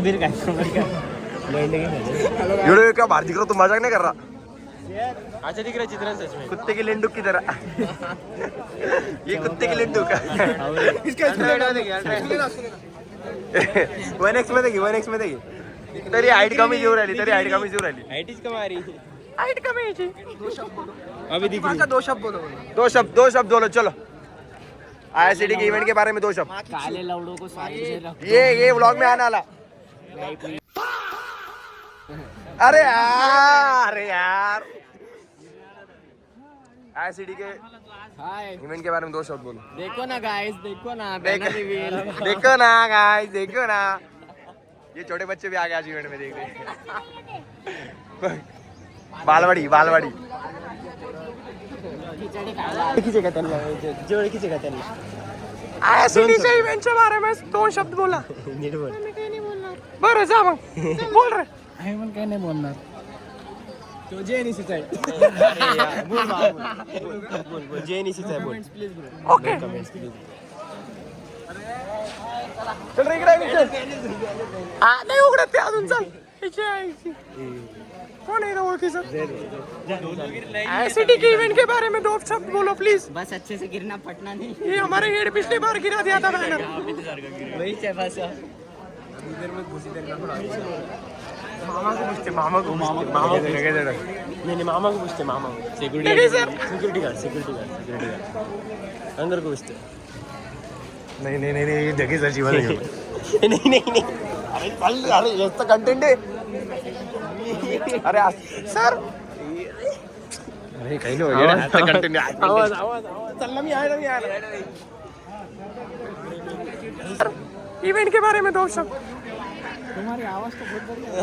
Video क्या बाहर दिख रहा, तुम मजाक नहीं कर रहा? अच्छा दिख रहा है चित्रण सच में। कुत्ते की लेंडुक की तरह। ये कुत्ते की लेंडुक। वन एक्स मध्ये घे, वन एक्स मध्ये घे. तरी हाईट कमी येऊ राहिली, तरी हाईट कमी येऊ राहिली. हाईट कम आ रही है. हाईट कमी यायची. अभी दिख रही है. दो शब्द बोलो चलो. IICT के इवेंट के बारे में 2 शब्द. काले लौड़ों को साइड से रख. ये व्लॉग में आने वाला. अरे यार IICT के इवेंट के बारे में 2 शब्द बोलो. देखो ना गाइस, देखो ना. देखो ना गाइस, देखो ना. ये छोटे बच्चे भी आ गए आज इवेंट में, देख रहे. बालवाड़ी खींचेगा त्यांना, जेवढे खींचेगा त्यांना. IICT च्या इव्हेंटच्या बारे में 2 शब्द बोला. नीट बोल. बरं जा मग बोल रे. आहे पण काय नाही बोलणार. तो जेएनसीचा आहे. बोल जेएनसीचा आहे. बोल प्लीज बोल. Okay comments please. चल रे इकडे. नाही उघडत ते अजून. चल कौन है ओळखीचं? IICT के इवेंट के बारे में 2 शब्द बोलो प्लीज. बस अच्छे से गिरना फटना नहीं. ये हमारे हेड पिछली बार गिरा दिया था बैनर. वही है बस. मामा को पूछते मामा को नहीं मामा को पूछते. मामा को सिक्योरिटी गार्ड अंदर को पूछते. नहीं जगी सर जीवन नहीं अरे याचा कंटेंट आहे. अरे सर काही नाही कंटेंट. आवाज चलना मी आहे. इवेंट के बारे में 2 शब्द. तुम्हारी आवाज तो बहुत बढ़िया है.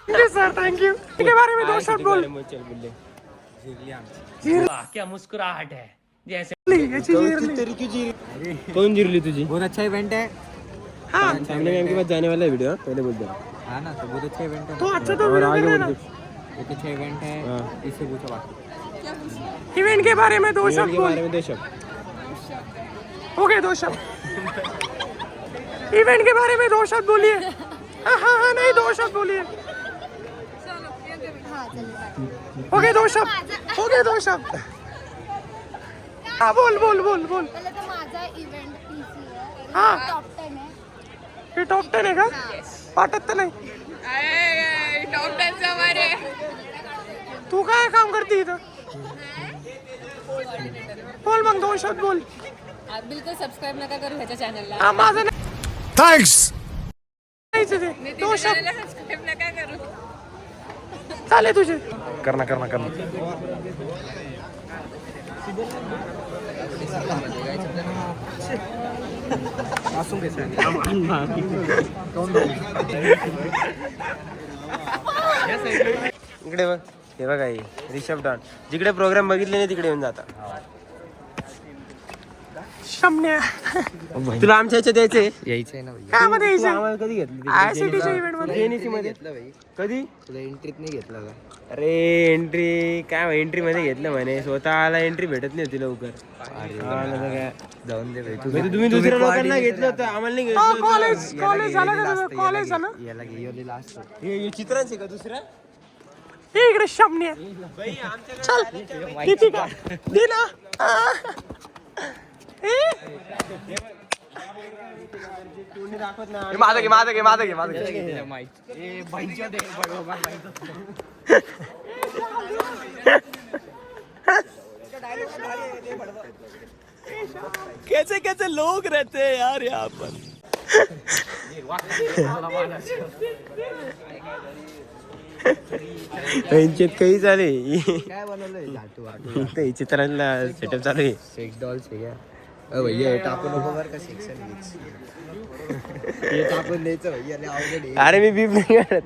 Thank you sir, thank you. के बारे में 2 शब्द बोल. क्या मुस्कुराहट है जैसे. कौन जिरली तुझी? बहुत अच्छा इवेंट है. हाँ सामने मैम के पास जाने वाला है वीडियो. पहले बोल दो. हाँ ना, तो बहुत अच्छा इवेंट है. तो अच्छा तो वीडियो कर लेना. बहुत अच्छा इवेंट है. इससे पूछो बाकी. इवेंट के बारे में 2 शब्द बोल. 2 शब्द. ओके 2 शब्द. इवेंट के बारे में 2 शब्द बोलिए. हाँ नहीं 2 शब्द बोलिए. ओके 2 शब्द. हाँ बोल. पहले तो माझा इव्हेंट पीसी आहे. हाँ. टॉप 10 आहे. हे टॉप 10 आहे का? वाटत तर नाही. टॉप 10 हमारे. तू काय काम करते इथं? बोल मग 2 शब्द बोल. बिलकुल सबस्क्राईब नका करू ह्याच्या चॅनलला. हा माझं नाही. थँक्स. 2 शब्द सबस्क्राईब नका करू. चाले तुझे. करना. इकडे बघ. हे बघा रिषभ डॉन. जिकडे प्रोग्राम बघितले नाही तिकडे येऊन जाता. शमन्या तुला आमच्या ह्याच्यात यायचंय ना. काय मध्ये यायचं? आम्हाला कधी घेतलं? IICT च्या इव्हेंट मध्ये. जेएनसी मध्ये कधी? तुला एंट्रीत नाही घेतला का? अरे एंट्री काय एंट्री मध्ये घेतलं म्हणे. स्वतःला एंट्री भेटत नाही होती लवकर. जाऊन दे भाई. तुम्ही दुसऱ्या लोकांना घेतलं होतं, आम्हाला नाही घेतलं. कॉलेज झालं का तुझं? कॉलेज झालं? याला गेली लास्ट. हे चित्रांचे का दुसरा? हे इकडे शमन्या. चल किती का दे ना. माझं घे. कैसे लोग रहते हैं यार यहाँ पर. यांच्यात काही झाले. काय बनवलंय? लाटू चित्रांना सेटअप चालू आहे. सेक्स डॉल्स आहे का? भैया हे टाकू नको बरं का. सेक्शन हे टाकून द्यायचं भैया. लय अवघड आहे. अरे मी बीप नाही करत.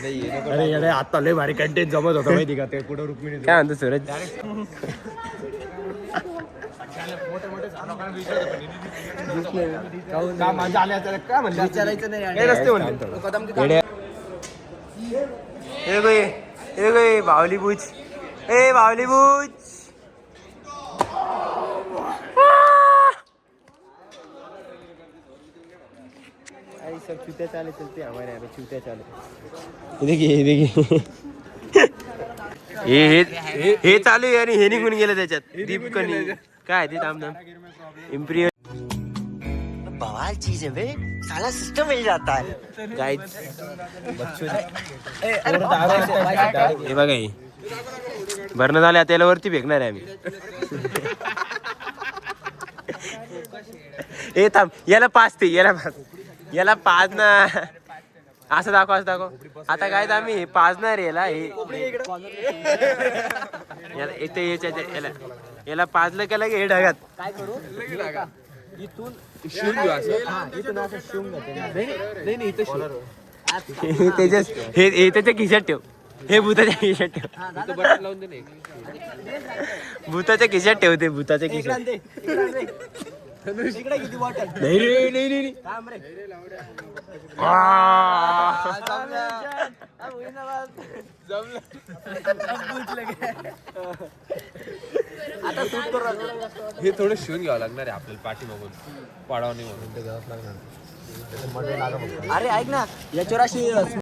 नाही हे नको. अरे आता लय भारी कंटेंट जमत होता माहिती का? ते पुढे रुक्मिणी काय म्हणतो सूरज? माझ्या आल्या काय म्हणलं विचारायचं नाही. काही नसते म्हणले. ए गई बावली बुच. भाई सब चूते चाले चलते हमारे यहाँ पे चूते चाले देखिए देखिए हे चालू आहे आणि हे निघून गेलं त्याच्यात दीपकनी काय ते थांब इम्प्रिय बवाल चीज है बे साला सिस्टम मिल जाता है गाइस हे बघा हे भरणं झाल्या तेलावरती फेकणार आहे आम्ही ए थांब याला पाचते याला पाच ना असं दाखव आता काय आम्ही पाजणार याला हे याला पाजलं केलं की हे ढगात काय करू इथून शिवून घेऊ असं इथून असं शिवून घेते नाही त्याच्या हे त्याच्या खिशात ठेव हे भूताच्या खिशात ठेव भूताच्या खिशात ठेवते भूताच्या खिशात इकडे किती बॉटल नाही थांब रे आता शूट करू हे थोडं शिवून घ्यावं लागणार आहे आपल्याला पाठी मागून पाडावणी म्हणून अरे ऐक ना याच्यावर अशी